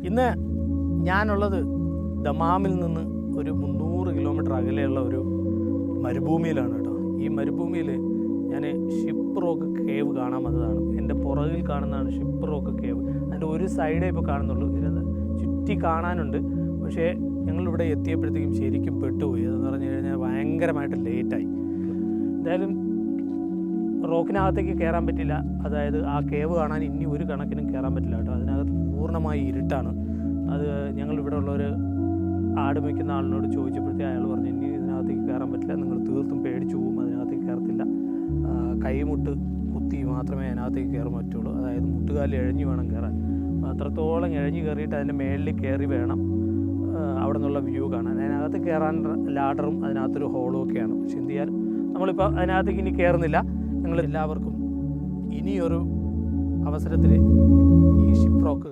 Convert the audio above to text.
ഇന്ന് ഞാനുള്ളത് ദമാമിൽ നിന്ന് ഒരു 300 കിലോമീറ്റർ അകലെയുള്ള ഒരു മരുഭൂമിയിലാണ് കേട്ടോ. ഈ മരുഭൂമിയിൽ ഞാൻ ഷിപ്പ് റോക്ക് കേവ് കാണാൻ വന്നതാണ്. എൻ്റെ പുറകിൽ കാണുന്നതാണ് ഷിപ്പ് റോക്ക് കേവ്. അതിൻ്റെ ഒരു സൈഡേ ഇപ്പോൾ കാണുന്നുള്ളൂ, ഇതിന് ചുറ്റി കാണാനുണ്ട്. പക്ഷേ ഞങ്ങളിവിടെ എത്തിയപ്പോഴത്തേക്കും ശരിക്കും പെട്ടുപോയി. അതെന്ന് പറഞ്ഞു കഴിഞ്ഞാൽ ഭയങ്കരമായിട്ട് ലേറ്റായി. എന്തായാലും റോക്കിനകത്തേക്ക് കയറാൻ പറ്റില്ല. അതായത് ആ കേവ് കാണാൻ ഇനി ഒരു കണക്കിനും കയറാൻ പറ്റില്ല കേട്ടോ. അതിനകത്ത് പൂർണ്ണമായി ഇരുട്ടാണ്. അത് ഞങ്ങളിവിടെ ഉള്ളൊരു ആട് വയ്ക്കുന്ന ആളിനോട് ചോദിച്ചപ്പോഴത്തേ അയാൾ പറഞ്ഞു ഇനി ഇതിനകത്തേക്ക് കയറാൻ പറ്റില്ല, നിങ്ങൾ തീർത്തും പേടിച്ചു പോകും, അതിനകത്തേക്ക് കയറത്തില്ല, കൈമുട്ട് കുത്തി മാത്രമേ അതിനകത്തേക്ക് കയറാൻ പറ്റുള്ളൂ. അതായത് മുട്ടുകാലിൽ ഇഴഞ്ഞു വേണം കയറാൻ. അത്രത്തോളം ഇഴഞ്ഞു കയറിയിട്ട് അതിൻ്റെ മേളിൽ കയറി വേണം അവിടെ നിന്നുള്ള വ്യൂ കാണാൻ. അതിനകത്ത് കയറാൻ ലാഡറും അതിനകത്തൊരു ഹോളും ഒക്കെയാണ്. പക്ഷെ എന്ത് ചെയ്യാനും നമ്മളിപ്പോൾ അതിനകത്തേക്ക് ഇനി കയറുന്നില്ല. ഞങ്ങൾ എല്ലാവർക്കും ഇനിയൊരു അവസരത്തിൽ ഈ ഷിപ്പ് റോക്ക്